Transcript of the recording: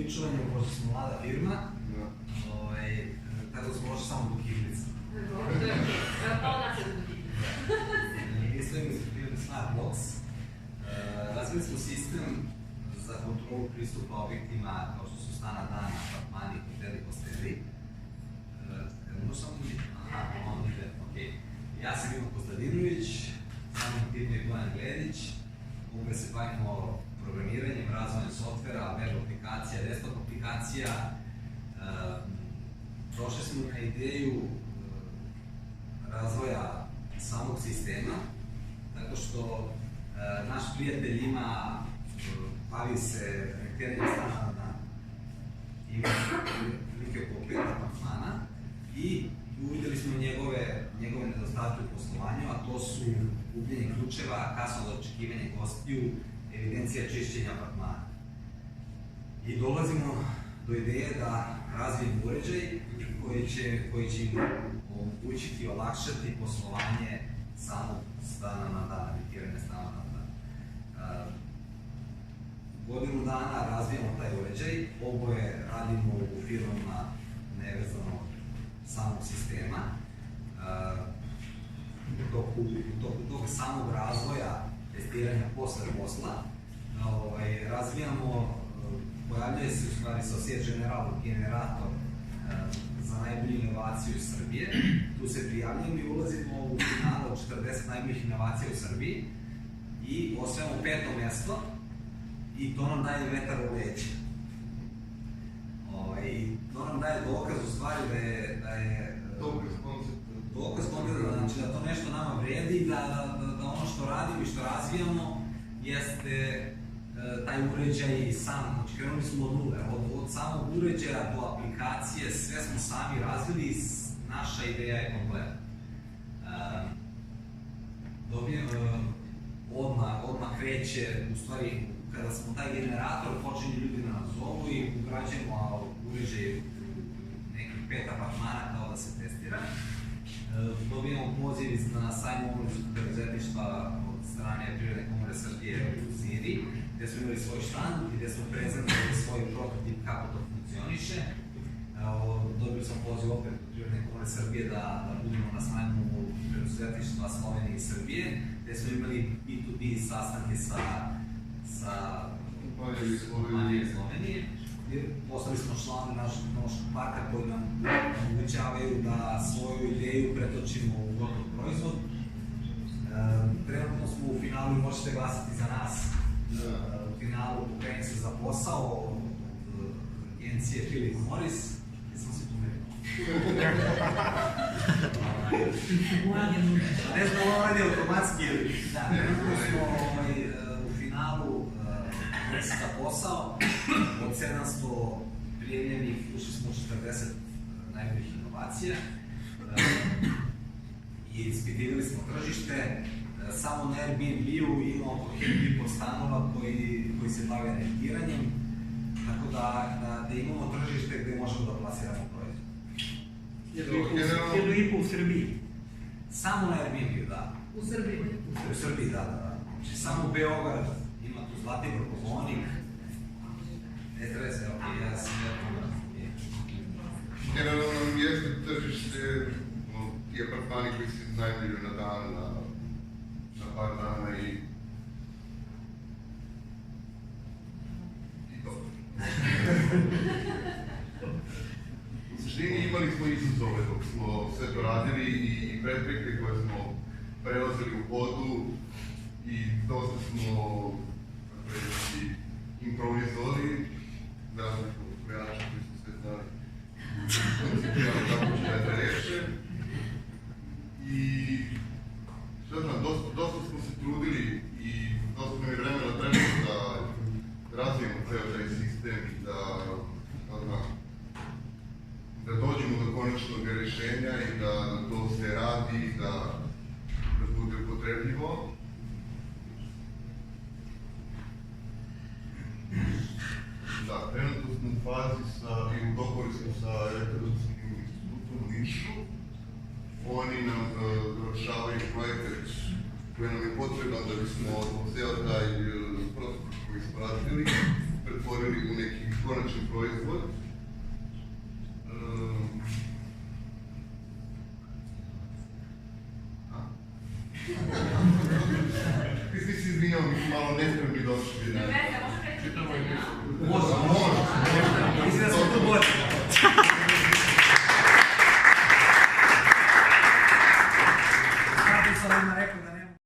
pičovanje, pošto smo mlada firma, tako da smo možda samo do kiflica. Mi smo imali firme Smart Box. Razvili smo sistem za kontrolu pristupa objektima kao što su stana, dana, apartmani, hoteli, hosteli. Možda samo tu biti? Aha, on ide, okej. Ja sam Ivan Kostadinović, samim tim je Bojan Gledić. Ume se bavimo programiranjem, razvojem softvera, web aplikacija, desktop aplikacija. Došli smo na ideju razvoja samog sistema, tako što naš prijatelj bavi se rekreranjem stana na dan. Ima prilike oko 5 apartmana i uvideli smo njegove nedostatke u poslovanju, a to su gubljenje ključeva, kasno dočekivanje gostiju, evidencija čišćenja apartmana. I dolazimo do ideje da razvijemo uređaj koji će im omogućiti i olakšati poslovanje samog stana na dan, emitiranje stana na dan. Godinu dana razvijamo taj uređaj, oboje radimo u firmama nevezano od samog sistema. U toku tog samog razvoja, testiranja posle posla, razvijamo, pojavljuje se u stvari Societe Generale generator za najbolju inovaciju iz Srbije. Tu se prijavljamo i ulazimo u finalu od 40 najboljih inovacija u Srbiji i osvajamo 5. mesto i to nam daje vetar u leđa. To nam daje dokaz u stvari da je dokaz koncepta, znači da to nešto nama vredi i da ono što radimo i što razvijamo jeste taj uređaj sam, znači krenuli smo od nule, od samog uređaja do aplikacije, sve smo sami razvili i naša ideja je kompletna. Odmah kreće, u stvari, kada smo taj generator, počinju ljudi da nas zovu i ugrađujemo uređaj nekih 5 apartmana kao da se testira. Dobijamo poziv na sajmu ulicu preduzetništva od strane Privredne komore Srbije u Ziri, gde smo imali svoj štand i gde smo prezentovali svoj prototip kako to funkcioniše. Dobili smo poziv opet od Privredne komore Srbije da budemo na sajmu preduzetništva Slovenije i Srbije, gde smo imali B2B sastanke sa kompanije Slovenije. Postali smo članovi našeg tehnološkog parka koji nam omogućavaju da svoju ideju pretočimo u gotov proizvod. Trenutno smo u finalu i možete glasati za nas. U finalu pokrenje se za posao od agencije Philip Morris. Gde sam se pomerio? Ne znam, ovo radi automatski. Trenutno smo u finalu pokrenje se za posao. Od 700 prijavljenih ušli smo u 40 najboljih inovacija i ispitivali smo tržište. Samo na Airbnb-u ima oko 1.500 stanova koji se bave rentiranjem, tako da imamo tržište gde možemo da plasiramo proizvod. 1.500 u Srbiji? Samo na Airbnb-u, da. U Srbiji? U Srbiji, da. Znači samo Beograd ima tu Zlatibor, Kozonik. Ne treba se, ok, ja sam generalno nam jeste tržište, ti apartmani koji se iznajmljuju na dan, na par dana i dobro. U suštini imali smo izazove dok smo sve to radili i prepreke koje smo prelazili u hodu i dosta smo improvizovali, da smo krojači koji su sve znali kako će da reše. I što znam, dosta smo se trudili i dosta nam je vremena trebalo da razvijemo ceo taj sistem i da dođemo do konačnog rešenja i da to se radi i da bude upotrebljivo. Da, trenutno smo u fazi i u dogovoru smo sa Elektronskim institutom u Nišu. Oni nam dovršavaju projekat koji nam je potreban da bismo ceo taj protokol koji smo razvili pretvorili u neki konačni proizvod. Ti si se izvinjao, mi smo malo nespremni došli. Može. Mislim da smo tu bolji.